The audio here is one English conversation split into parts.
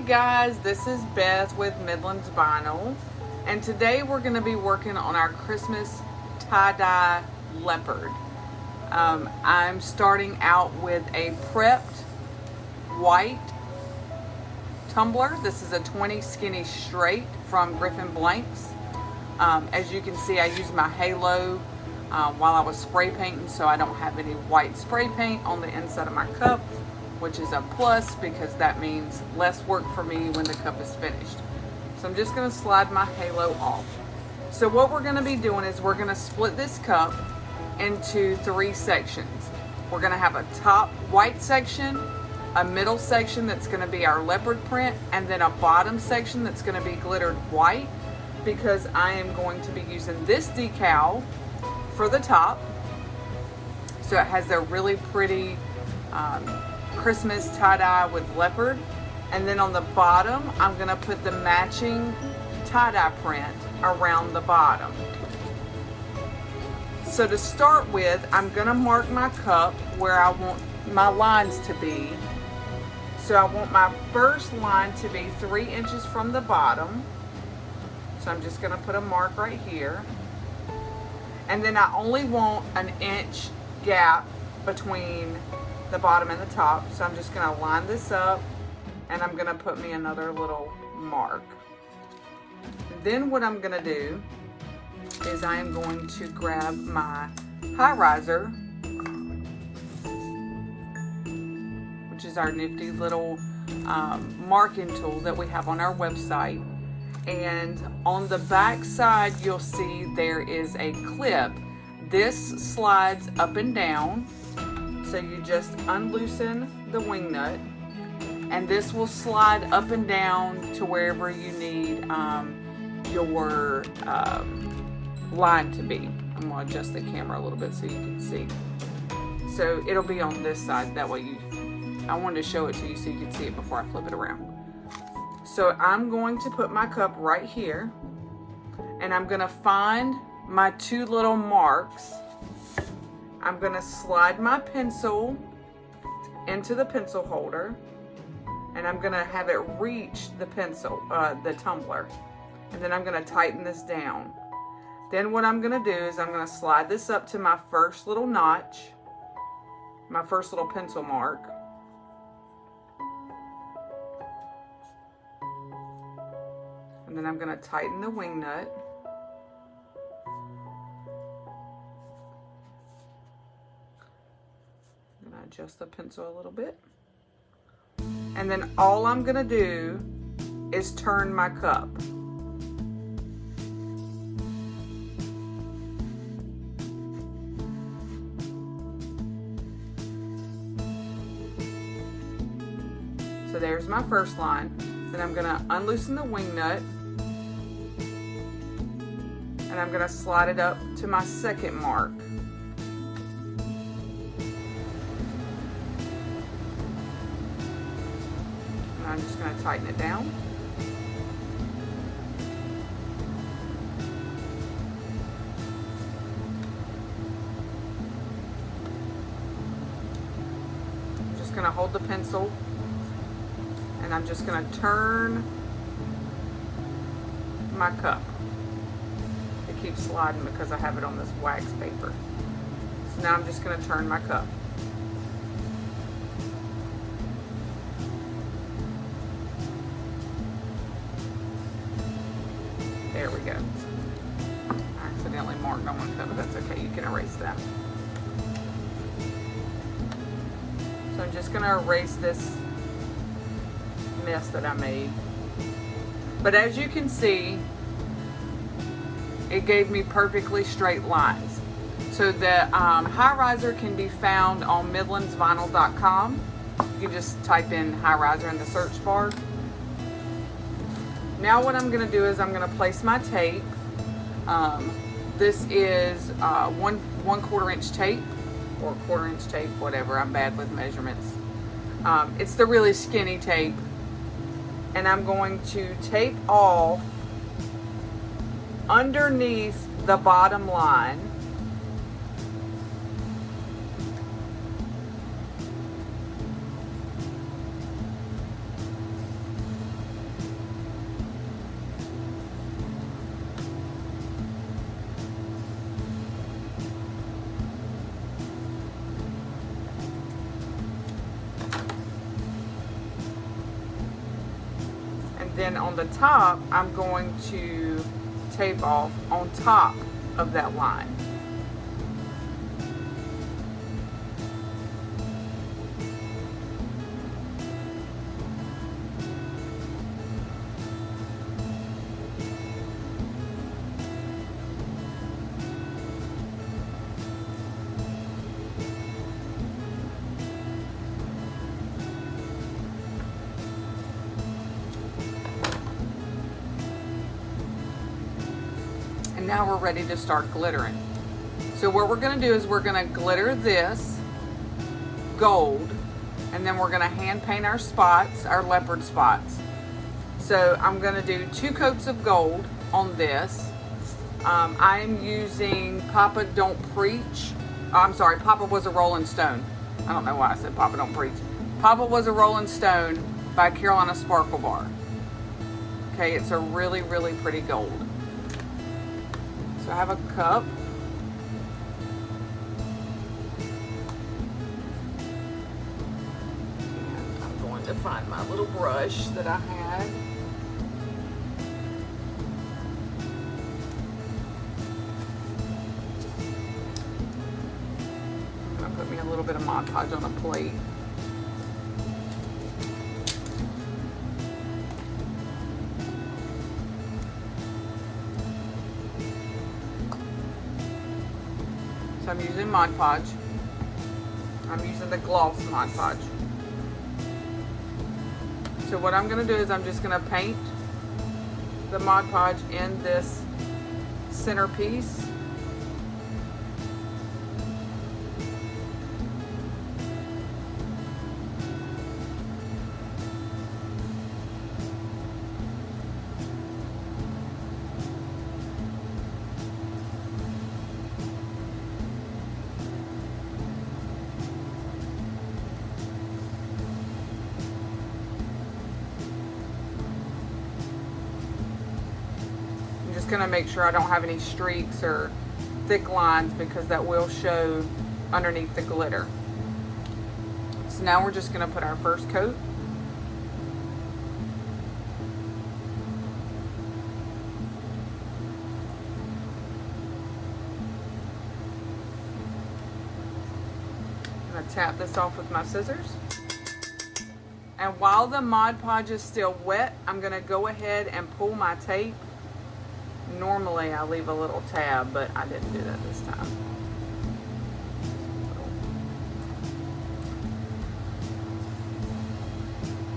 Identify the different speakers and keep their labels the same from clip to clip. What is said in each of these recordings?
Speaker 1: guys, this is Beth with Midlands Vinyl, and today we're going to be working on our Christmas tie-dye leopard. I'm starting out with a prepped white tumbler. This is a 20 skinny straight from Griffin Blanks. As you can see, I used my halo while I was spray painting, so I don't have any white spray paint on the inside of my cup, which is a plus because that means less work for me when the cup is finished. So I'm just going to slide my halo off. So what we're going to be doing is we're going to split this cup into 3 sections. We're going to have a top white section, a middle section that's going to be our leopard print, and then a bottom section that's going to be glittered white, because I am going to be using this decal for the top. So it has a really pretty Christmas tie-dye with leopard, and then on the bottom I'm going to put the matching tie-dye print around the bottom. So to start with, I'm going to mark my cup where I want my lines to be. So I want my first line to be 3 inches from the bottom. So I'm just going to put a mark right here, and then I only want an inch gap between the bottom and the top. So I'm just going to line this up, and I'm going to put me another little mark. Then what I'm going to do is I am going to grab my high riser, which is our nifty little marking tool that we have on our website. And on the back side, you'll see there is a clip. This slides up and down. So you just unloosen the wing nut, and this will slide up and down to wherever you need your line to be. I'm going to adjust the camera a little bit so you can see. So it'll be on this side. That way I wanted to show it to you so you can see it before I flip it around. So I'm going to put my cup right here, and I'm going to find my 2 little marks. I'm going to slide my pencil into the pencil holder, and I'm going to have it reach the pencil, the tumbler, and then I'm going to tighten this down. Then what I'm going to do is I'm going to slide this up to my first little notch, my first little pencil mark. And then I'm going to tighten the wing nut. I'm going to adjust the pencil a little bit. And then all I'm going to do is turn my cup. So there's my first line. Then I'm going to unloosen the wing nut, and I'm going to slide it up to my second mark. And I'm just going to tighten it down. I'm just going to hold the pencil, and I'm just going to turn my cup. It keeps sliding because I have it on this wax paper. So now I'm just going to turn my cup. There we go. I accidentally marked on one cup, but that's okay. You can erase that. So I'm just going to erase this mess that I made. But as you can see, it gave me perfectly straight lines. So the high riser can be found on midlandsvinyl.com. You can just type in high riser in the search bar. Now what I'm going to do is I'm going to place my tape. This is 1/4 inch tape, or 1/4 inch tape, whatever. I'm bad with measurements. It's the really skinny tape. And I'm going to tape off underneath the bottom line. then on the top, I'm going to tape off on top of that line. And now we're ready to start glittering. So what we're going to do is we're going to glitter this gold, and then we're going to hand paint our spots, our leopard spots. So I'm going to do 2 coats of gold on this. I am using Papa Don't Preach. I'm sorry, Papa Was a Rolling Stone. I don't know why I said Papa Don't Preach. Papa Was a Rolling Stone by Carolina Sparkle Bar. Okay, it's a really, really pretty gold. So I have a cup. And I'm going to find my little brush that I had. I'm going to put me a little bit of Mod Podge on a plate. So I'm using Mod Podge. I'm using the gloss Mod Podge. So what I'm going to do is I'm just going to paint the Mod Podge in this centerpiece. Just gonna make sure I don't have any streaks or thick lines because that will show underneath the glitter. So now we're just gonna put our first coat. I'm gonna tap this off with my scissors. And while the Mod Podge is still wet, I'm gonna go ahead and pull my tape. Normally I leave a little tab, but I didn't do that this time.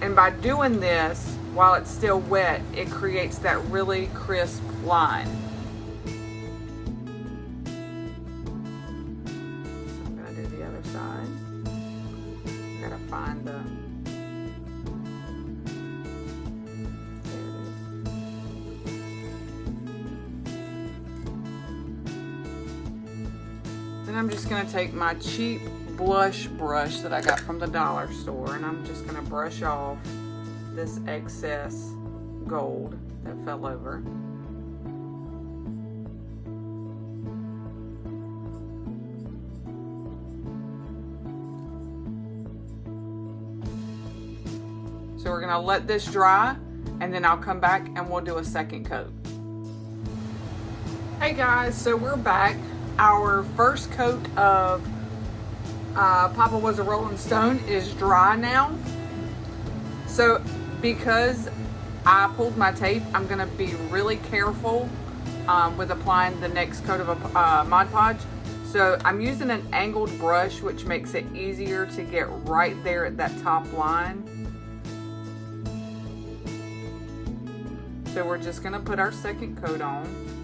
Speaker 1: And by doing this, while it's still wet, it creates that really crisp line. So I'm gonna do the other side. Gotta find the Then I'm just going to take my cheap blush brush that I got from the dollar store, and I'm just going to brush off this excess gold that fell over. So we're going to let this dry, and then I'll come back and we'll do a second coat. Hey guys, so we're back. Our first coat of Papa Was a Rolling Stone is dry now. So because I pulled my tape, I'm going to be really careful with applying the next coat of Mod Podge. So I'm using an angled brush, which makes it easier to get right there at that top line. So we're just going to put our second coat on.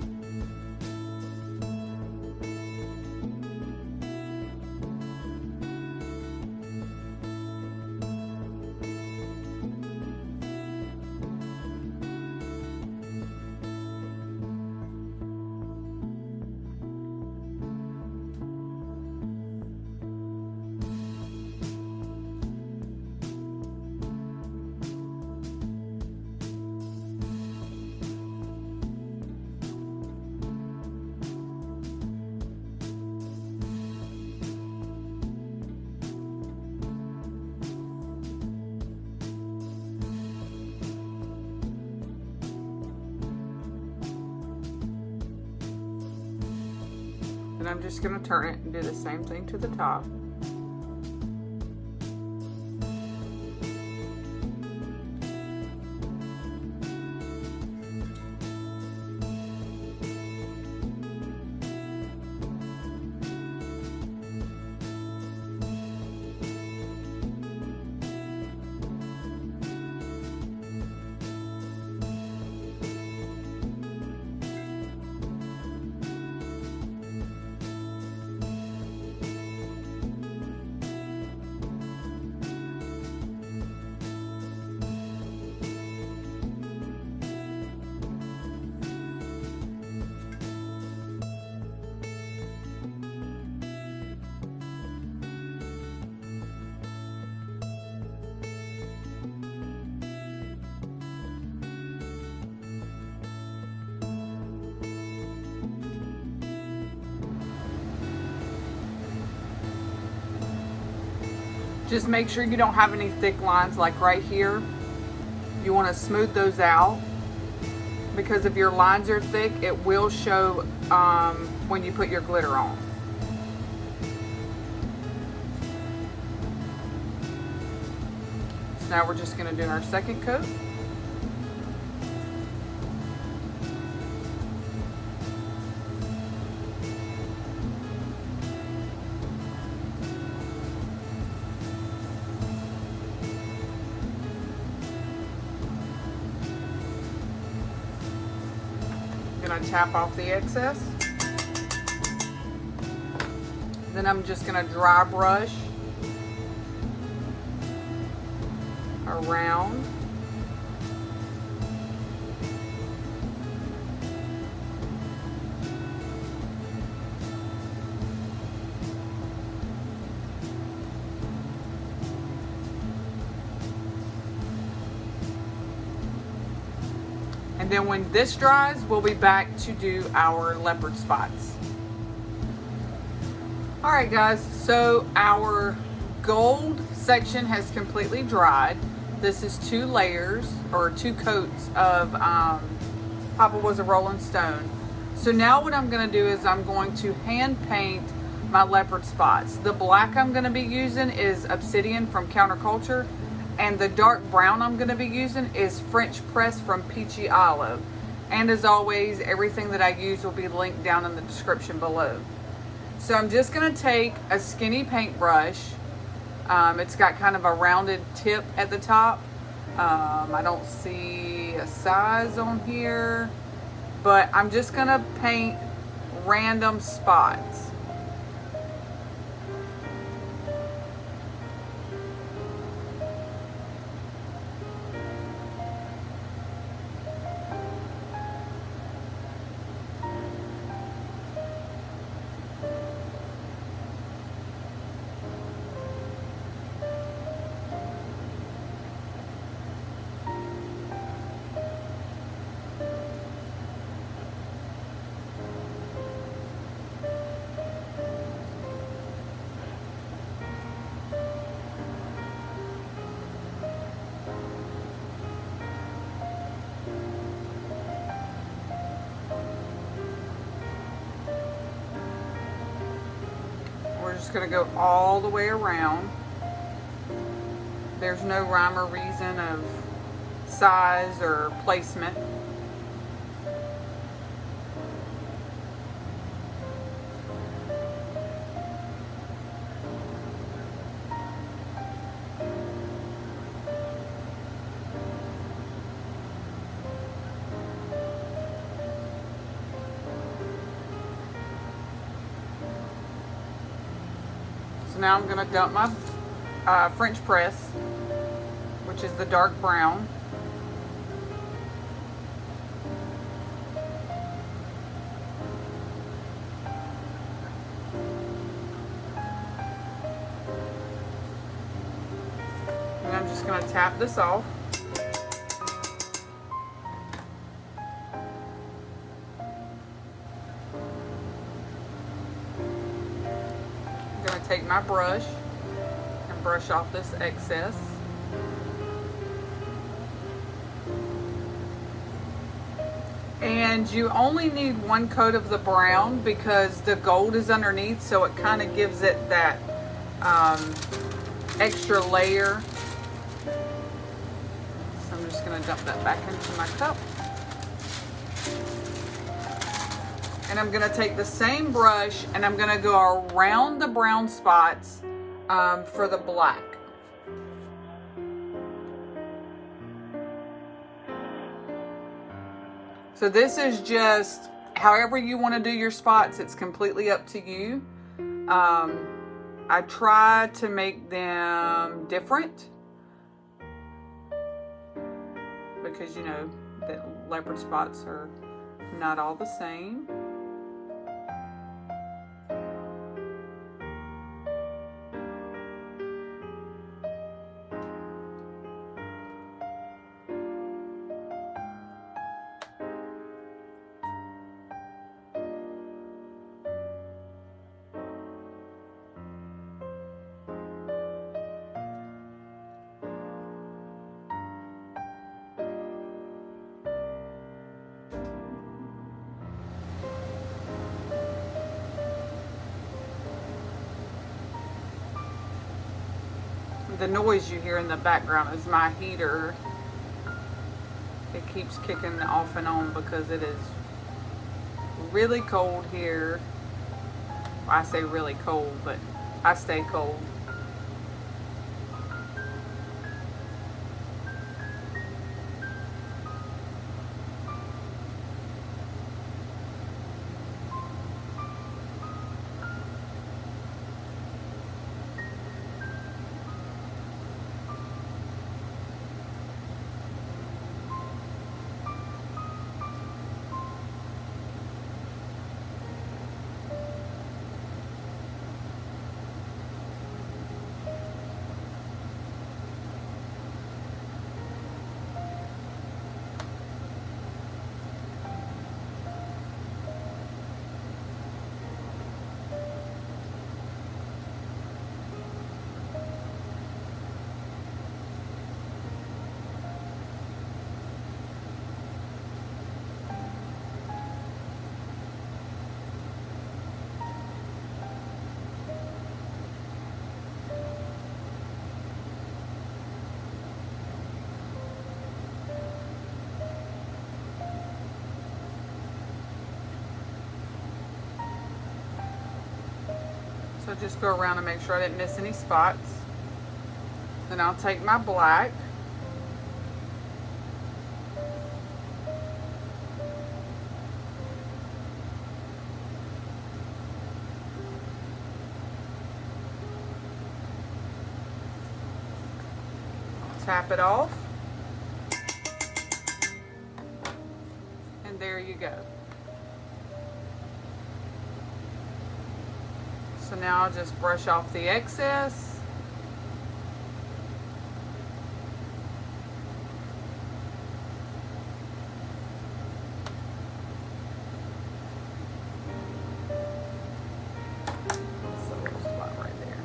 Speaker 1: Then I'm just going to turn it and do the same thing to the top. Just make sure you don't have any thick lines like right here. You want to smooth those out, because if your lines are thick, it will show when you put your glitter on. So now we're just going to do our second coat. Gonna tap off the excess. Then I'm just gonna dry brush around. And then when this dries, we'll be back to do our leopard spots. All right, guys, so our gold section has completely dried. This is 2 layers or 2 coats of Papa Was a Rolling Stone. So now what I'm gonna do is I'm going to hand paint my leopard spots. The black I'm gonna be using is Obsidian from Counterculture, and the dark brown I'm going to be using is French Press from Peachy Olive. And as always, everything that I use will be linked down in the description below. So I'm just going to take a skinny paintbrush. It's got kind of a rounded tip at the top. I don't see a size on here, but I'm just going to paint random spots. We're just going to go all the way around. There's no rhyme or reason of size or placement. So now I'm going to dump my French press, which is the dark brown. And I'm just going to tap this off. Take my brush and brush off this excess. And you only need one coat of the brown because the gold is underneath, so it kind of gives it that extra layer. So I'm just going to dump that back into my cup. And I'm going to take the same brush and I'm going to go around the brown spots for the black. So this is just however you want to do your spots. It's completely up to you. I try to make them different because, you know, the leopard spots are not all the same. The noise you hear in the background is my heater. It keeps kicking off and on because it is really cold here. I say really cold, but I stay cold. So just go around and make sure I didn't miss any spots. Then I'll take my black. Tap it off. And there you go. So now I'll just brush off the excess. That's a little spot right there.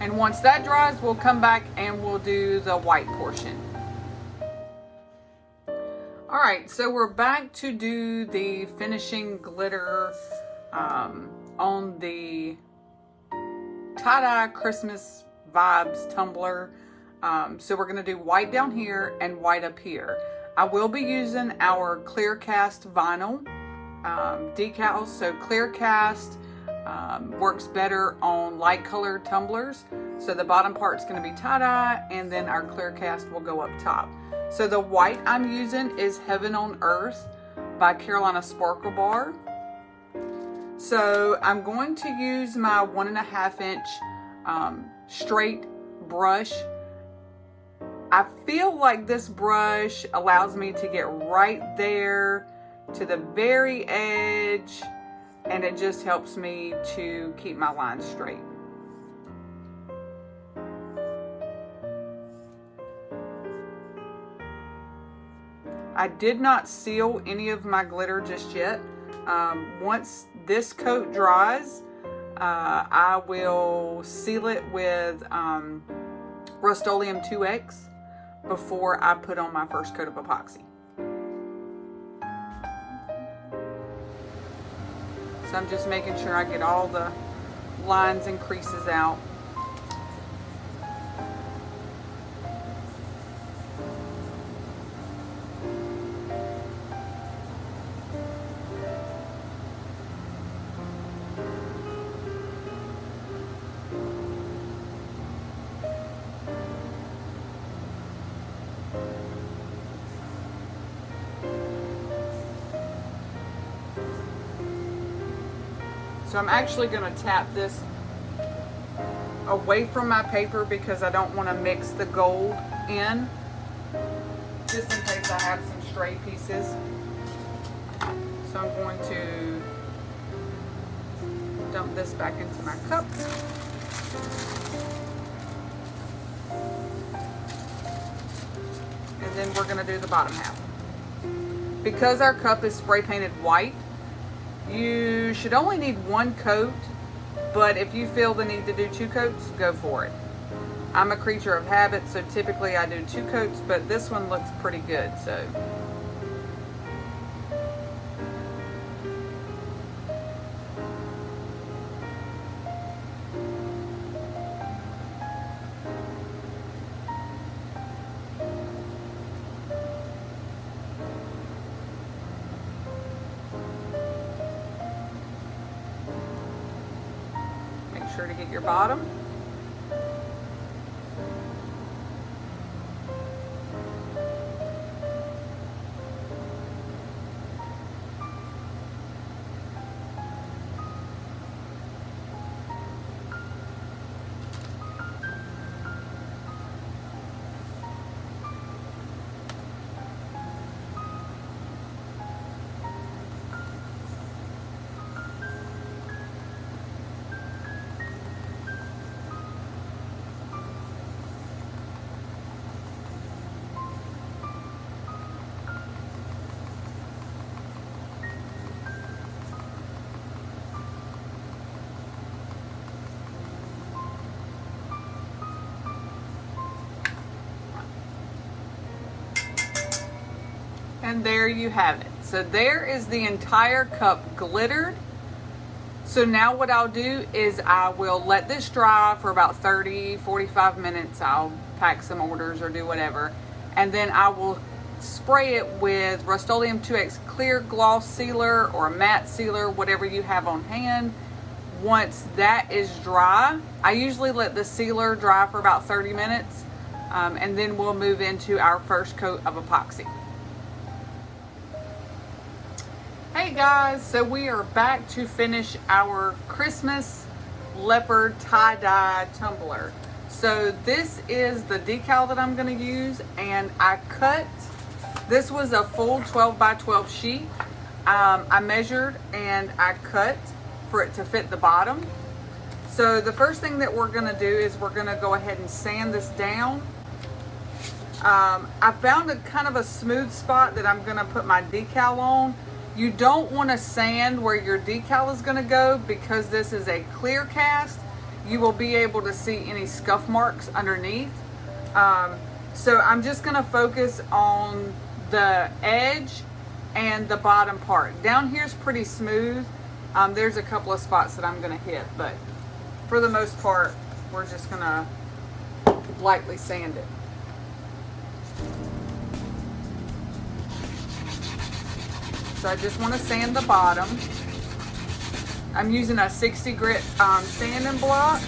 Speaker 1: And once that dries, we'll come back and we'll do the white portion. All right, so we're back to do the finishing glitter on the tie-dye Christmas vibes tumbler. So we're gonna do white down here and white up here. I will be using our clear cast vinyl decals. So clear cast works better on light colored tumblers. So the bottom part's going to be tie-dye and then our clear cast will go up top. So the white I'm using is Heaven on Earth by Carolina Sparkle Bar. So I'm going to use my 1.5 inch straight brush. I feel like this brush allows me to get right there to the very edge, and it just helps me to keep my lines straight. I did not seal any of my glitter just yet. Once this coat dries, I will seal it with Rust-Oleum 2X before I put on my first coat of epoxy. So I'm just making sure I get all the lines and creases out. So I'm actually going to tap this away from my paper because I don't want to mix the gold in, just in case I have some stray pieces. So I'm going to dump this back into my cup. And then we're going to do the bottom half. Because our cup is spray painted white, you should only need one coat, but if you feel the need to do 2 coats, go for it. I'm a creature of habit, so typically I do 2 coats, but this one looks pretty good, so. Sure to get your bottom. And there you have it. So there is the entire cup glittered. So now what I'll do is I will let this dry for about 30-45 minutes. I'll pack some orders or do whatever. And then I will spray it with Rust-Oleum 2X clear gloss sealer or matte sealer, whatever you have on hand. Once that is dry, I usually let the sealer dry for about 30 minutes. And then we'll move into our first coat of epoxy. Hey guys, so we are back to finish our Christmas Leopard tie-dye tumbler. So this is the decal that I'm going to use, and I cut, this was a full 12 by 12 sheet. I measured and I cut for it to fit the bottom. So the first thing that we're going to do is we're going to go ahead and sand this down. I found a kind of a smooth spot that I'm going to put my decal on. You don't want to sand where your decal is going to go because this is a clear cast. You will be able to see any scuff marks underneath. So I'm just going to focus on the edge and the bottom part. Down here is pretty smooth. There's a couple of spots that I'm going to hit, but for the most part, we're just going to lightly sand it. So I just want to sand the bottom. I'm using a 60 grit sanding block.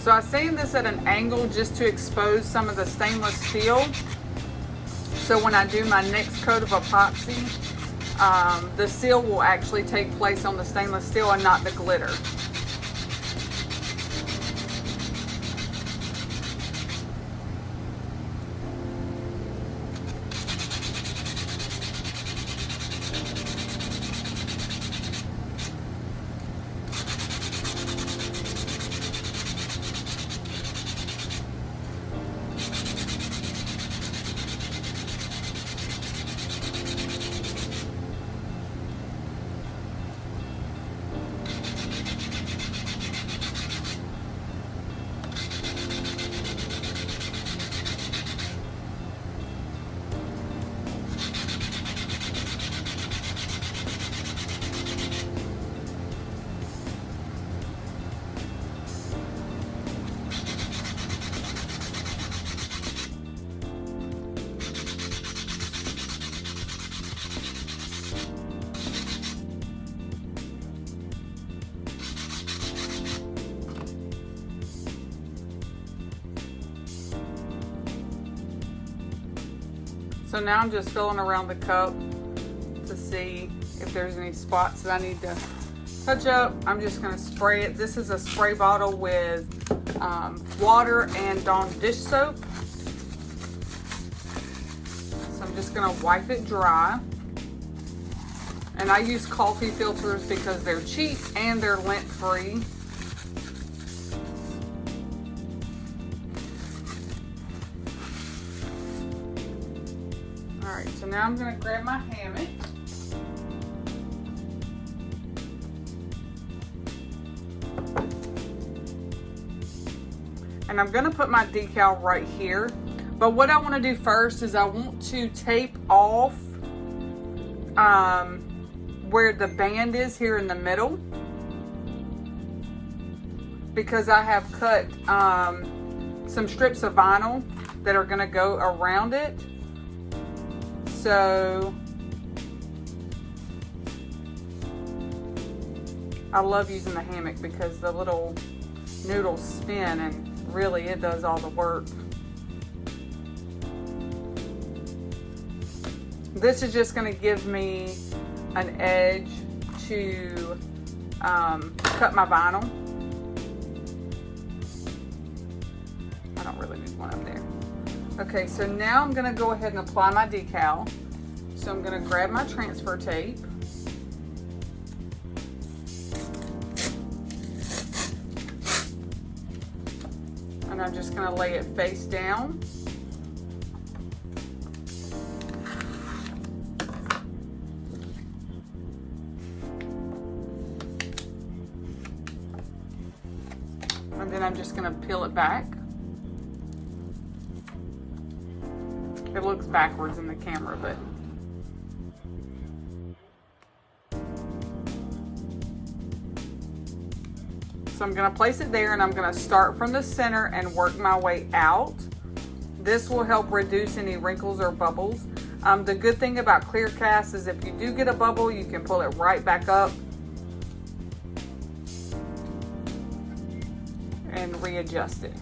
Speaker 1: So I'm saying this at an angle just to expose some of the stainless steel. So when I do my next coat of epoxy, the seal will actually take place on the stainless steel and not the glitter. So now I'm just filling around the cup to see if there's any spots that I need to touch up. I'm just going to spray it. This is a spray bottle with water and Dawn dish soap. So I'm just going to wipe it dry. And I use coffee filters because they're cheap and they're lint free. Alright, so now I'm going to grab my hammock. And I'm going to put my decal right here. But what I want to do first is I want to tape off where the band is here in the middle. Because I have cut some strips of vinyl that are going to go around it. So I love using the hammock because the little noodles spin and really it does all the work. This is just going to give me an edge to cut my vinyl. I don't really need one up there. Okay, so now I'm going to go ahead and apply my decal. So I'm going to grab my transfer tape. And I'm just going to lay it face down. And then I'm just going to peel it back. It looks backwards in the camera, but so I'm going to place it there and I'm going to start from the center and work my way out. This will help reduce any wrinkles or bubbles. The good thing about clear cast is if you do get a bubble, you can pull it right back up and readjust it.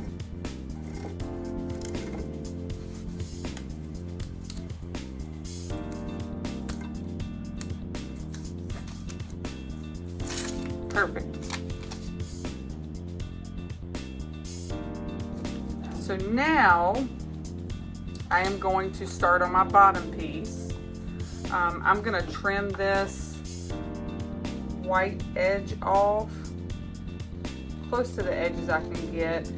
Speaker 1: Perfect. So now I am going to start on my bottom piece. I'm going to trim this white edge off, close to the edges I can get.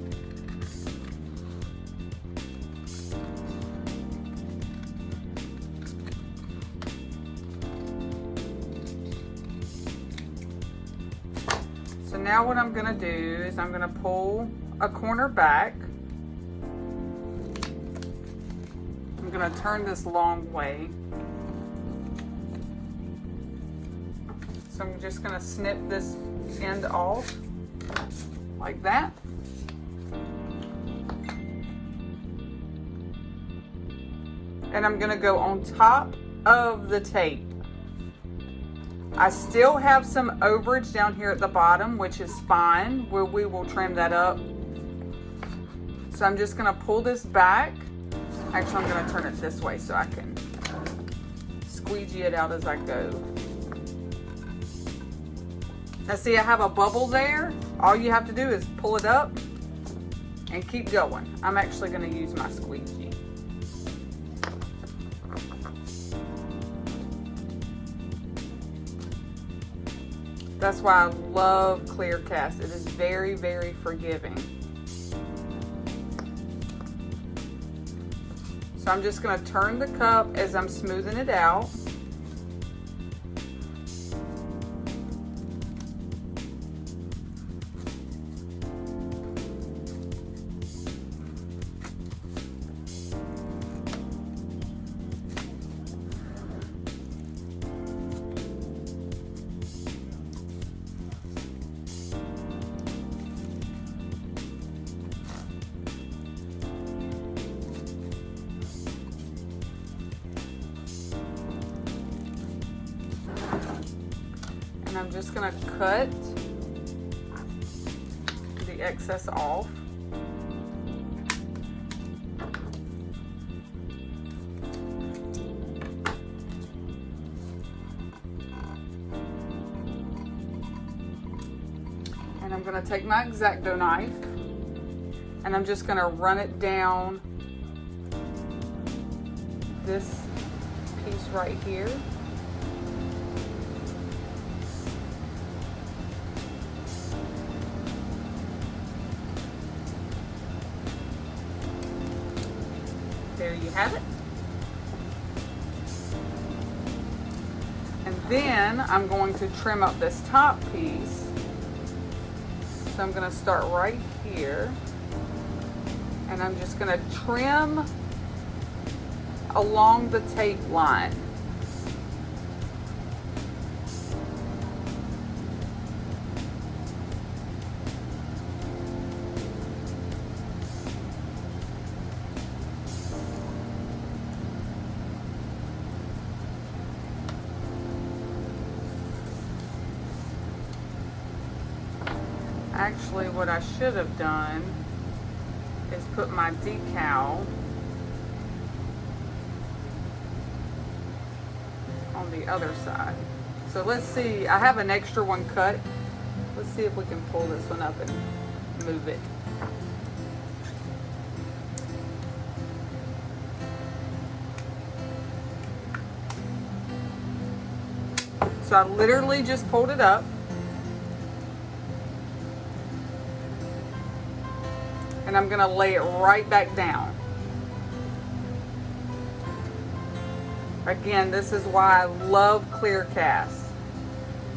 Speaker 1: So now what I'm going to do is I'm going to pull a corner back. I'm going to turn this long way. So I'm just going to snip this end off like that. And I'm going to go on top of the tape. I still have some overage down here at the bottom, which is fine. We will trim that up So I'm just gonna pull this back. Actually, I'm gonna turn it this way so I can squeegee it out as I go. Now see, I have a bubble there. All you have to do is pull it up and keep going. I'm actually gonna use my squeegee. That's why I love clear cast. It is very, very forgiving. So I'm just gonna turn the cup as I'm smoothing it out. And I'm just gonna cut the excess off. And I'm gonna take my X-Acto knife and I'm just gonna run it down this piece right here. There you have it. And then I'm going to trim up this top piece. So I'm going to start right here. And I'm just going to trim along the tape line. Actually, what I should have done is put my decal on the other side. So let's see, I have an extra one cut. Let's see if we can pull this one up and move it. So I literally just pulled it up. And I'm gonna lay it right back down. Again, this is why I love clear cast.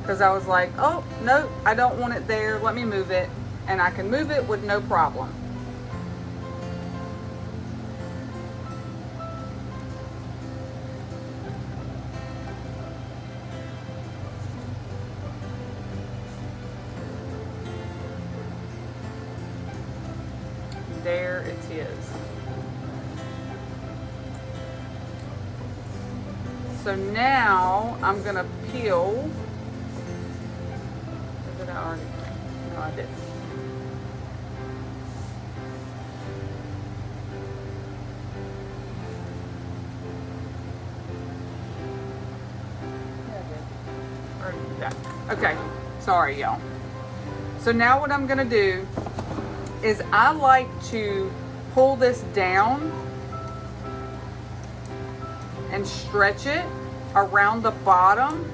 Speaker 1: Because I was like, oh, no, I don't want it there. Let me move it. And I can move it with no problem. There it is. So now I'm gonna peel. Or did I already? No, I didn't. Yeah, I did. Already did that. Okay, sorry y'all. So now what I'm gonna do is I like to pull this down and stretch it around the bottom.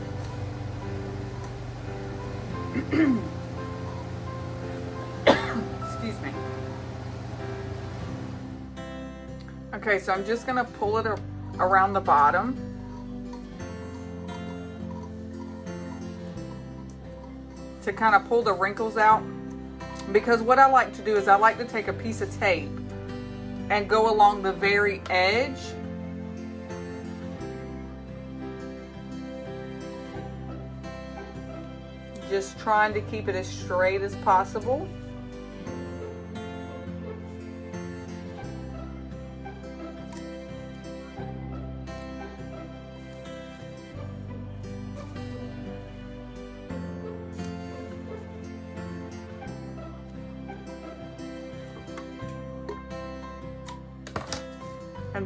Speaker 1: Excuse me. Okay, so I'm just gonna pull it around the bottom. To kind of pull the wrinkles out. Because what I like to do is I like to take a piece of tape and go along the very edge. Just trying to keep it as straight as possible.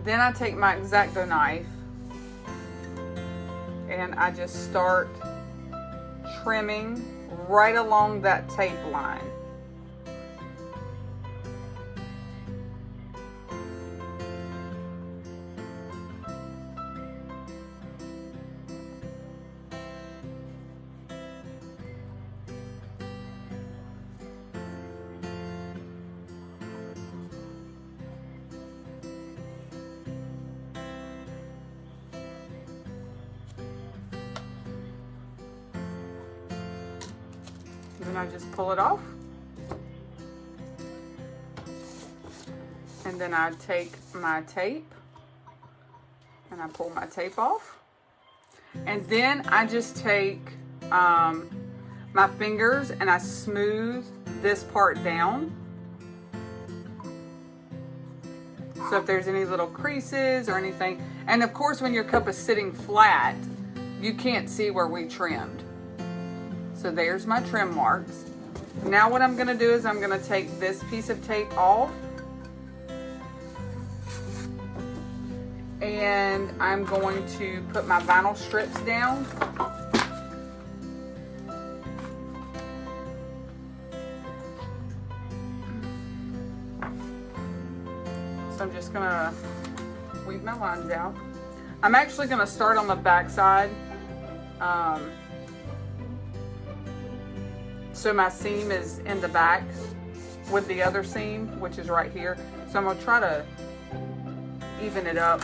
Speaker 1: Then I take my X-Acto knife and I just start trimming right along that tape line. Then I just pull it off. And then I take my tape and I pull my tape off. And then I just take my fingers and I smooth this part down. So if there's any little creases or anything, and of course when your cup is sitting flat, you can't see where we trimmed. So there's my trim marks. Now what I'm gonna do is I'm gonna take this piece of tape off and I'm going to put my vinyl strips down. So I'm just gonna weave my lines out. I'm actually gonna start on the back side. So my seam is in the back with the other seam, which is right here. So I'm gonna try to even it up.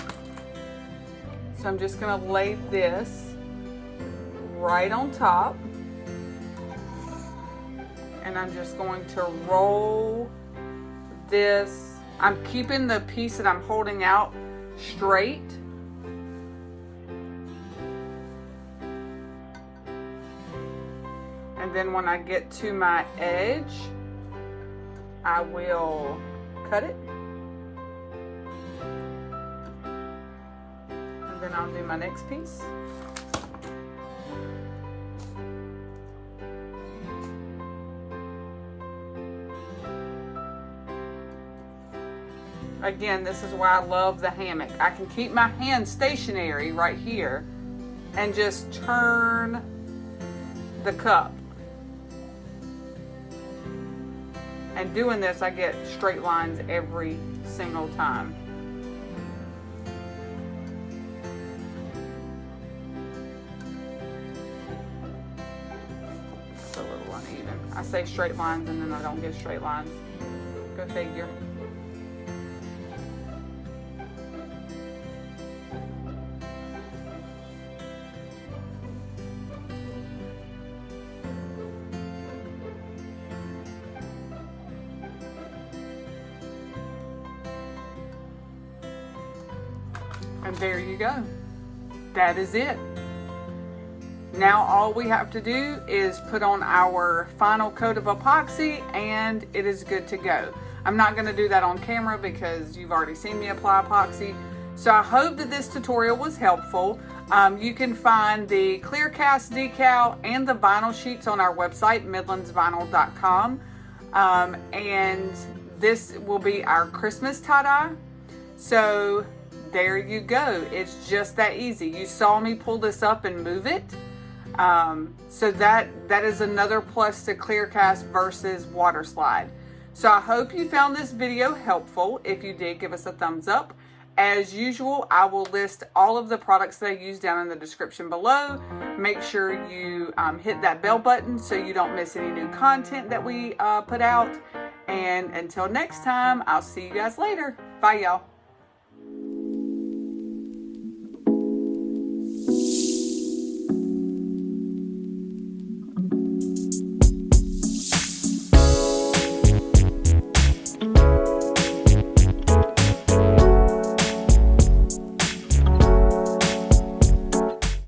Speaker 1: So I'm just gonna lay this right on top. And I'm just going to roll this. I'm keeping the piece that I'm holding out straight. And then when I get to my edge, I will cut it. And then I'll do my next piece. Again, this is why I love the hammock. I can keep my hand stationary right here and just turn the cup. And doing this, I get straight lines every single time. It's a little uneven. I say straight lines and then I don't get straight lines. Go figure. And there you go. That is it. Now all we have to do is put on our final coat of epoxy and it is good to go. I'm not going to do that on camera because you've already seen me apply epoxy. So I hope that this tutorial was helpful. You can find the clear cast decal and the vinyl sheets on our website, midlandsvinyl.com. And this will be our Christmas tie-dye. So there you go. It's just that easy. You saw me pull this up and move it. So that is another plus to clear cast versus water slide. So I hope you found this video helpful. If you did, give us a thumbs up. As usual, I will list all of the products that I use down in the description below. Make sure you hit that bell button so you don't miss any new content that we put out. And until next time, I'll see you guys later. Bye, y'all.